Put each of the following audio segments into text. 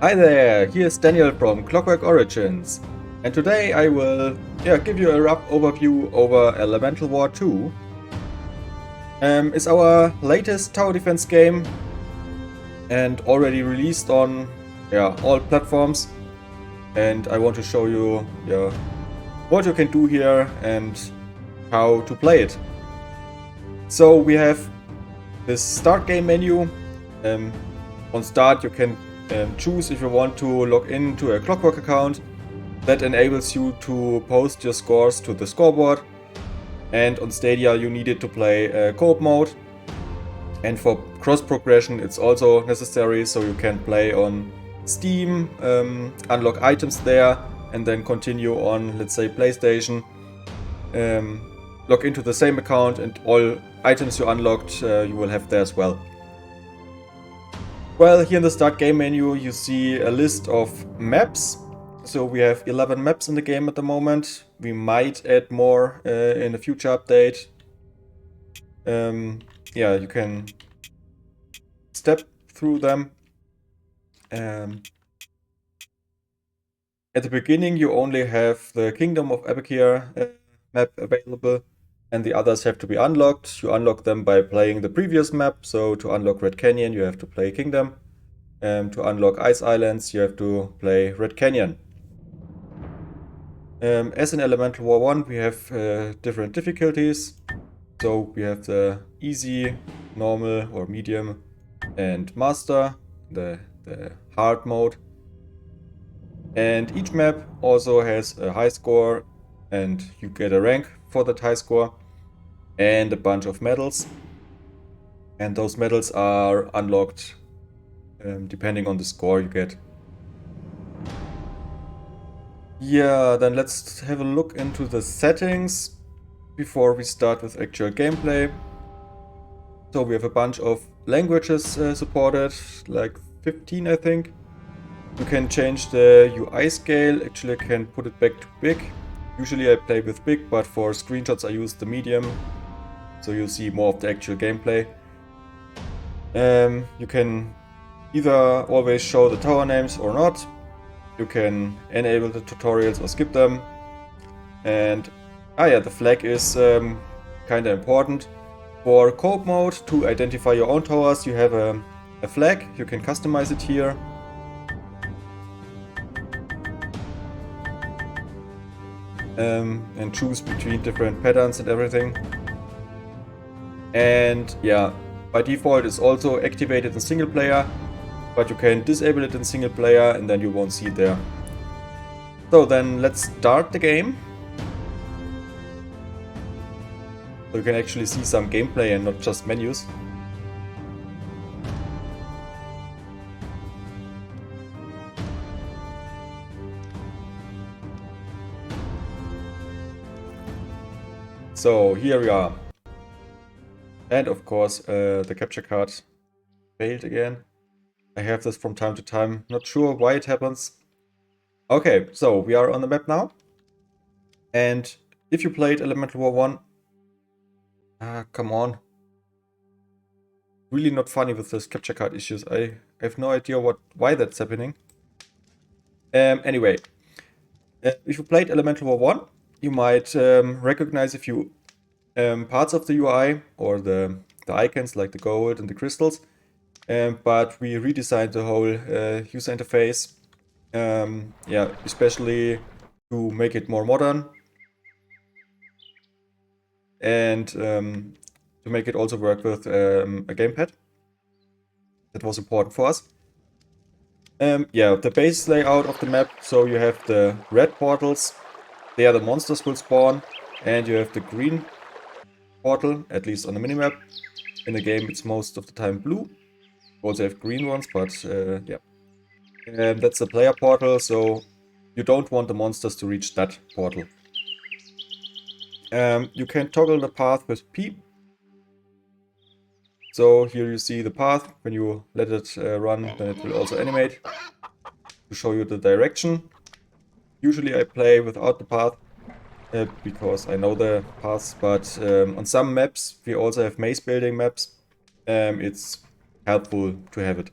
Hi there, here's Daniel from Clockwork Origins, and today I will give you a rough overview over Elemental War 2. It's our latest tower defense game and already released on all platforms, and I want to show you what you can do here and how to play it. So we have this start game menu. On start you can choose if you want to log into a Clockwork account. That enables you to post your scores to the scoreboard, and on Stadia you need it to play co-op mode, and for cross progression it's also necessary, so you can play on Steam, unlock items there, and then continue on, let's say, PlayStation, log into the same account, and all items you unlocked you will have there as well. Well, here in the start game menu you see a list of maps. So we have 11 maps in the game at the moment. We might add more in a future update. You can step through them. At the beginning you only have the Kingdom of Abekir map available, and the others have to be unlocked. You unlock them by playing the previous map. So to unlock Red Canyon you have to play Kingdom. To unlock Ice Islands you have to play Red Canyon. As in Elemental War 1 we have different difficulties. So we have the easy, normal or medium, and master, the hard mode. And each map also has a high score, and you get a rank for that high score, and a bunch of medals. And those medals are unlocked depending on the score you get. Yeah, then let's have a look into the settings before we start with actual gameplay. So we have a bunch of languages supported, like 15 I think. You can change the UI scale. Actually I can put it back to big. Usually I play with big, but for screenshots I use the medium, so you'll see more of the actual gameplay. You can either always show the tower names or not. You can enable the tutorials or skip them. And the flag is kinda important. For co-op mode, to identify your own towers, you have a flag. You can customize it here. And choose between different patterns and everything. And yeah, by default it's also activated in single player, but you can disable it in single player and then you won't see it there. So then let's start the game. So you can actually see some gameplay and not just menus. So here we are. And of course the capture card failed again. I have this from time to time, not sure why it happens. Okay, so we are on the map now. And if you played Elemental War 1, come on. Really not funny with this capture card issues. I have no idea why that's happening. Anyway, if you played Elemental War 1, you might recognize a few parts of the UI or the icons like the gold and the crystals. But we redesigned the whole user interface, especially to make it more modern and to make it also work with a gamepad. That was important for us. The base layout of the map, so you have the red portals, there the monsters will spawn, and you have the green portal, at least on the minimap. In the game it's most of the time blue. You also have green ones, but that's the player portal, so you don't want the monsters to reach that portal. You can toggle the path with P. So here you see the path. When you let it run, then it will also animate to show you the direction. Usually I play without the path because I know the paths, but on some maps, we also have maze building maps. It's helpful to have it.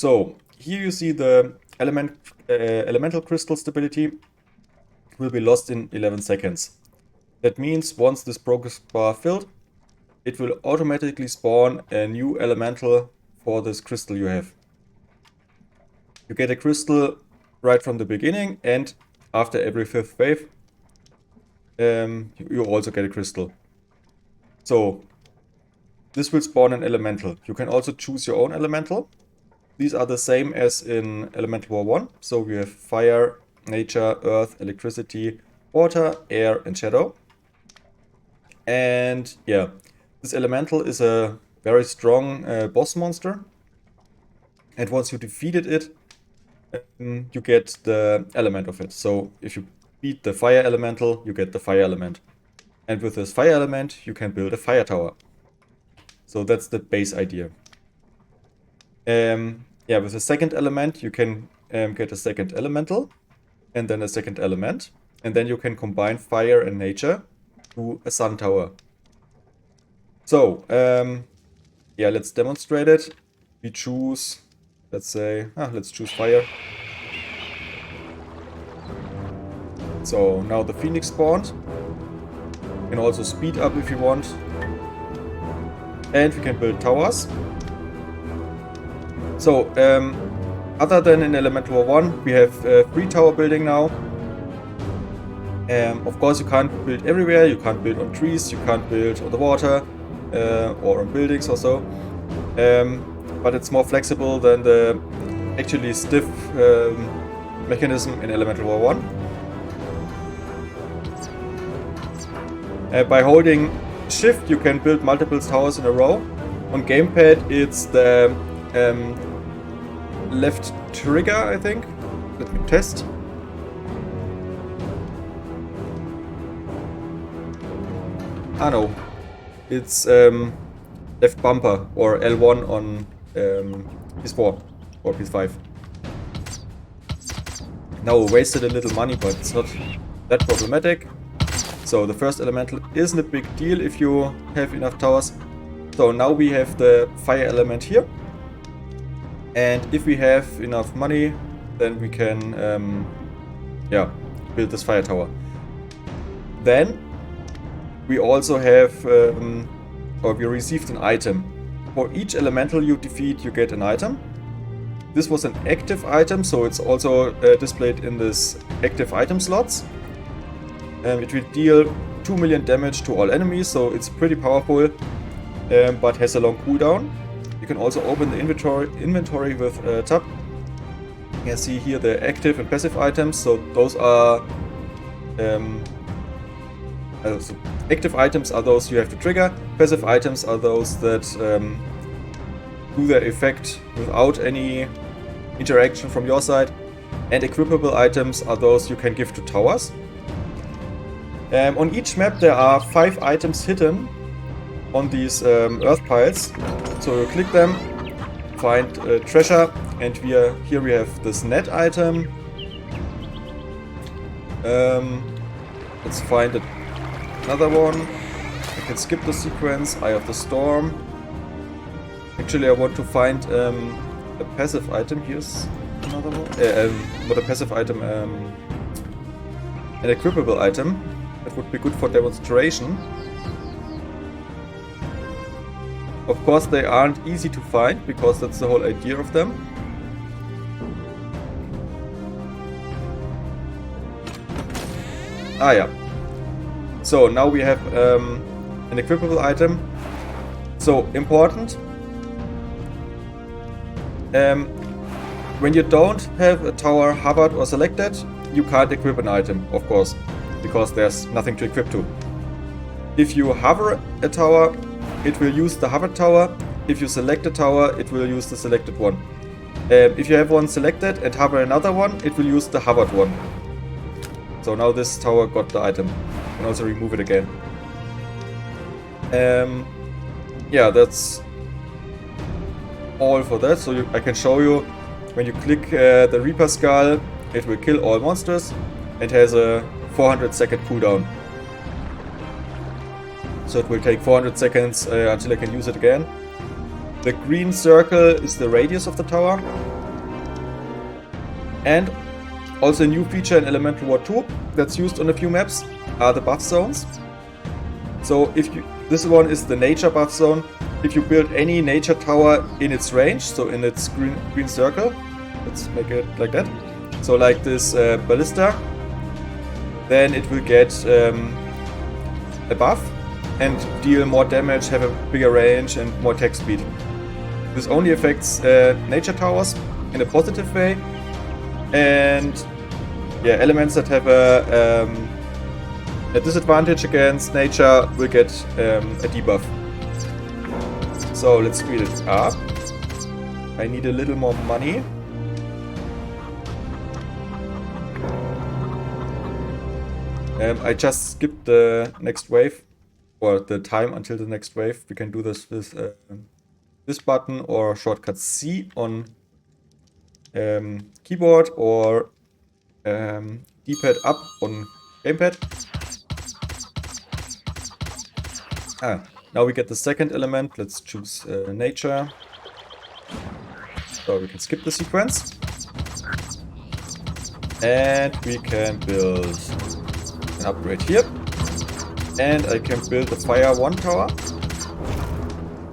So here you see the elemental crystal stability will be lost in 11 seconds. That means once this progress bar filled, it will automatically spawn a new elemental for this crystal you have. You get a crystal right from the beginning, and after every 5th wave, you also get a crystal. So this will spawn an elemental. You can also choose your own elemental. These are the same as in Elemental War 1. So we have fire, nature, earth, electricity, water, air, and shadow. And yeah, this elemental is a very strong boss monster. And once you defeated it, you get the element of it. So if you beat the fire elemental, you get the fire element. And with this fire element, you can build a fire tower. So that's the base idea. Yeah, with the second element, you can get a second elemental, and then a second element. And then you can combine fire and nature to a sun tower. So, yeah, let's demonstrate it. We choose, let's say, let's choose fire. So now the phoenix spawned. You can also speed up if you want. And we can build towers. So, other than in Elemental War 1, we have free tower building now. Of course, you can't build everywhere. You can't build on trees, you can't build on the water, or on buildings or so. But it's more flexible than the actually stiff mechanism in Elemental War 1. By holding shift, you can build multiple towers in a row. On gamepad, it's the left trigger, I think. Let me test. No. It's left bumper or L1 on PS4 or PS5. Now wasted a little money, but it's not that problematic. So the first elemental isn't a big deal if you have enough towers. So now we have the fire element here. And if we have enough money, then we can build this fire tower. Then we also have, or we received an item. For each elemental you defeat, you get an item. This was an active item, so it's also displayed in this active item slots. It will deal 2 million damage to all enemies, so it's pretty powerful, but has a long cooldown. You can also open the inventory with tab. You can see here the active and passive items. So those are so active items are those you have to trigger. Passive items are those that do their effect without any interaction from your side. And equipable items are those you can give to towers. On each map there are 5 items hidden on these earth piles. So you click them, find treasure, and here we have this net item. Let's find another one. I can skip the sequence. Eye of the Storm. Actually, I want to find a passive item. Here's another one. Not a passive item, an equipable item. That would be good for demonstration. Of course, they aren't easy to find, because that's the whole idea of them. Yeah. So now we have an equipable item. So important. When you don't have a tower hovered or selected, you can't equip an item, of course, because there's nothing to equip to. If you hover a tower, it will use the hovered tower. If you select a tower, it will use the selected one. If you have one selected and hover another one, it will use the hovered one. So now this tower got the item. You can also remove it again. Yeah, that's all for that. So I can show you, when you click the Reaper Skull, it will kill all monsters and has a 400-second cooldown. So it will take 400 seconds until I can use it again. The green circle is the radius of the tower. And also a new feature in Elemental War 2 that's used on a few maps are the buff zones. So this one is the nature buff zone. If you build any nature tower in its range, so in its green circle, let's make it like that. So like this ballista, then it will get a buff and deal more damage, have a bigger range and more attack speed. This only affects nature towers in a positive way, and yeah, elements that have a disadvantage against nature will get a debuff. So let's speed it up. I need a little more money. I just skipped the next wave, or the time until the next wave. We can do this with this button or shortcut C on keyboard, or D-pad up on gamepad. Now we get the second element. Let's choose nature. So we can skip the sequence. And we can build an upgrade here. And I can build the fire 1 tower.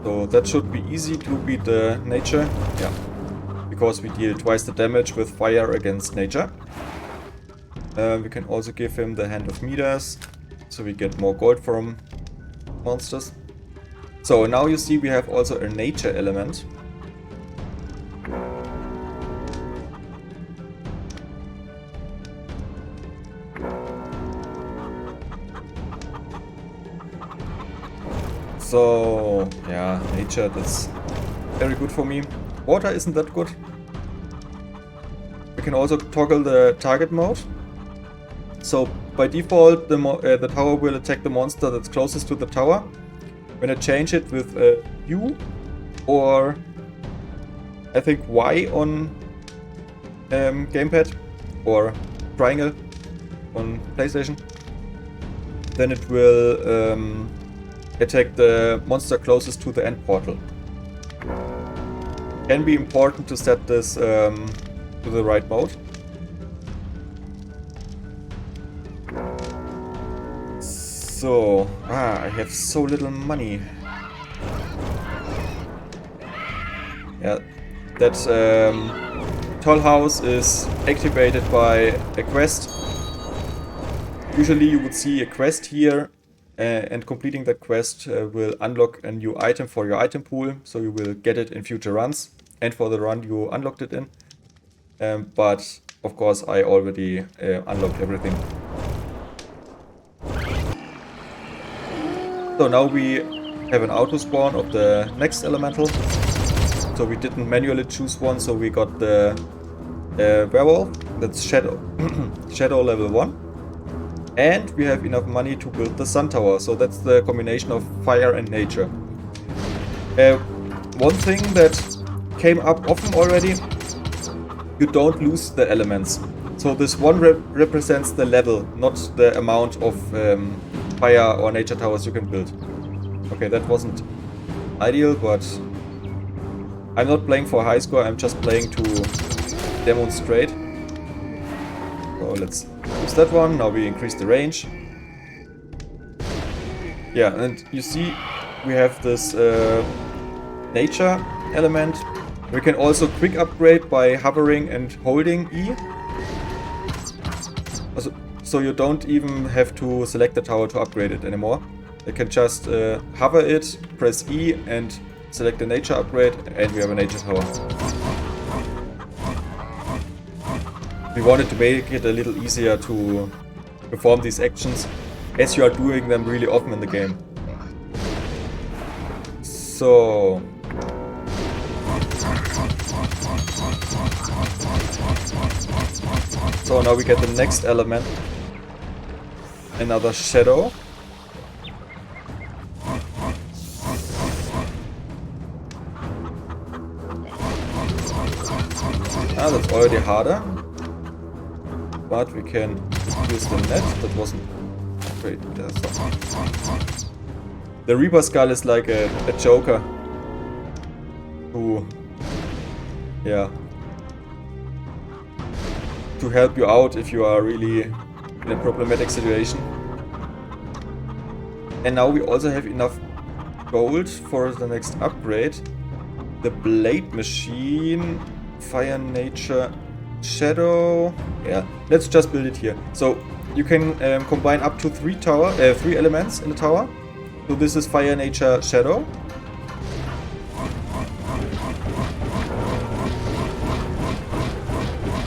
So that should be easy to beat the nature. Yeah. Because we deal twice the damage with fire against nature. We can also give him the Hand of Midas, so we get more gold from monsters. So now you see we have also a nature element. So yeah, nature, that's very good for me. Water isn't that good. We can also toggle the target mode. So by default, the tower will attack the monster that's closest to the tower. When I change it with U or I think Y on gamepad or triangle on PlayStation, then it will attack the monster closest to the end portal. Can be important to set this to the right mode. So, I have so little money. Yeah, that toll house is activated by a quest. Usually you would see a quest here, and completing that quest will unlock a new item for your item pool, so you will get it in future runs and for the run you unlocked it in. But of course I already unlocked everything. So now we have an auto spawn of the next elemental. So we didn't manually choose one, so we got the werewolf, that's shadow, shadow level 1. And we have enough money to build the sun tower, so that's the combination of fire and nature. One thing that came up often already, you don't lose the elements. So this one represents the level, not the amount of fire or nature towers you can build. Okay, that wasn't ideal, but I'm not playing for a high score, I'm just playing to demonstrate. So let's use that one. Now we increase the range. Yeah, and you see we have this nature element. We can also quick upgrade by hovering and holding E. So you don't even have to select the tower to upgrade it anymore. You can just hover it, press E and select the nature upgrade, and we have a nature tower. We wanted to make it a little easier to perform these actions as you are doing them really often in the game. So now we get the next element, another shadow. That's already harder. But we can use the net. That wasn't great. The Reaper Skull is like a joker who, yeah, to help you out if you are really in a problematic situation. And now we also have enough gold for the next upgrade. The blade machine, fire, nature, shadow. Yeah, let's just build it here. So you can combine up to 3 elements in the tower. So this is fire, nature, shadow.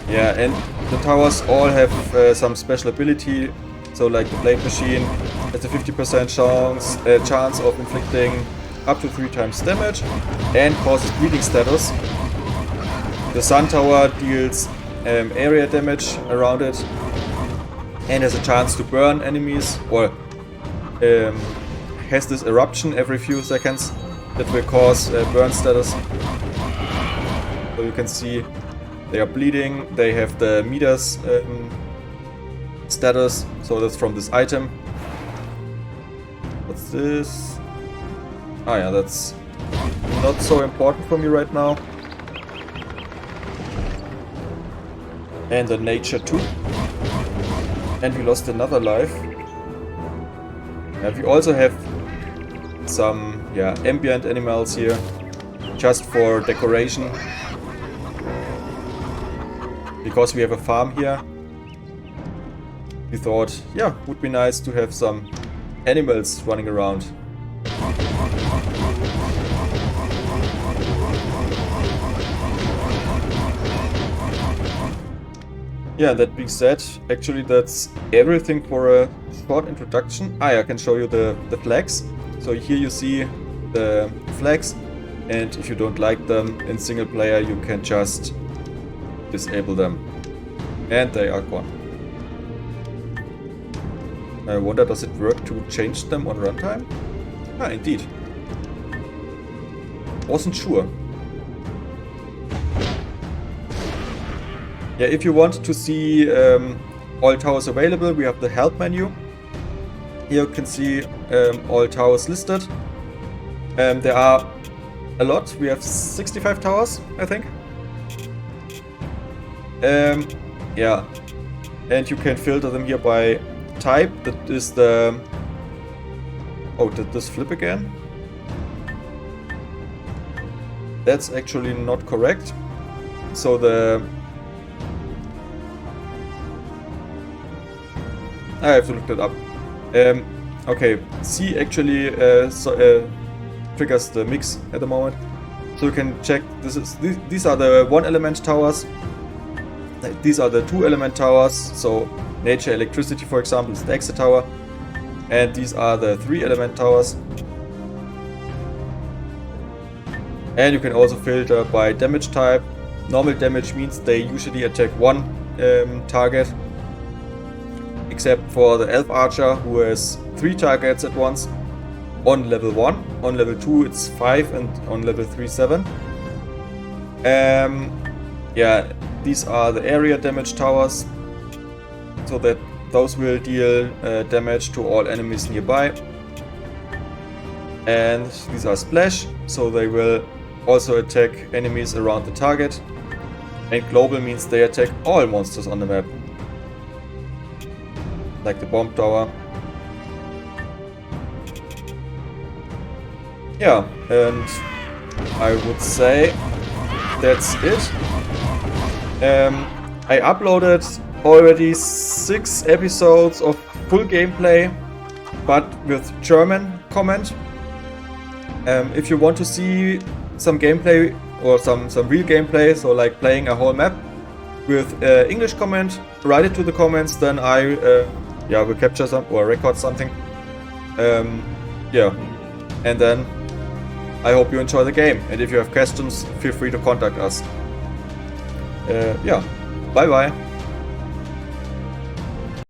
Yeah, and the towers all have some special ability. So like the blade machine has a 50% chance of inflicting up to 3 times damage and causes bleeding status. The sun tower deals area damage around it and has a chance to burn enemies, or has this eruption every few seconds that will cause burn status. So you can see they are bleeding, they have the meters status, so that's from this item. What's this? Ah yeah, that's not so important for me right now. And the nature too. And we lost another life. We also have some ambient animals here, just for decoration. Because we have a farm here, we thought, yeah, would be nice to have some animals running around. Yeah, that being said, actually that's everything for a short introduction. I can show you the flags. So here you see the flags, and if you don't like them in single player, you can just disable them, and they are gone. I wonder, does it work to change them on runtime? Ah, indeed. Wasn't sure. Yeah, if you want to see all towers available, we have the help menu. Here you can see all towers listed. There are a lot. We have 65 towers, I think. Yeah, and you can filter them here by type. That is the... Oh, did this flip again? That's actually not correct. So the... I have to look that up. Okay, C actually triggers the mix at the moment. So you can check, these are the 1 element towers. These are the 2 element towers, so nature, electricity for example is the exit tower. And these are the 3 element towers. And you can also filter by damage type. Normal damage means they usually attack 1 target. Except for the elf archer, who has 3 targets at once on level 1. On level 2 it's 5, and on level 3 7. Yeah, these are the area damage towers, so that those will deal damage to all enemies nearby. And these are splash, so they will also attack enemies around the target. And global means they attack all monsters on the map, like the bomb tower. Yeah, and I would say that's it. I uploaded already 6 episodes of full gameplay, but with German comment. If you want to see some gameplay or some real gameplay, so like playing a whole map with English comment, write it to the comments, then I will capture some or record something. Yeah, and then I hope you enjoy the game, and if you have questions, feel free to contact us. Yeah, bye bye.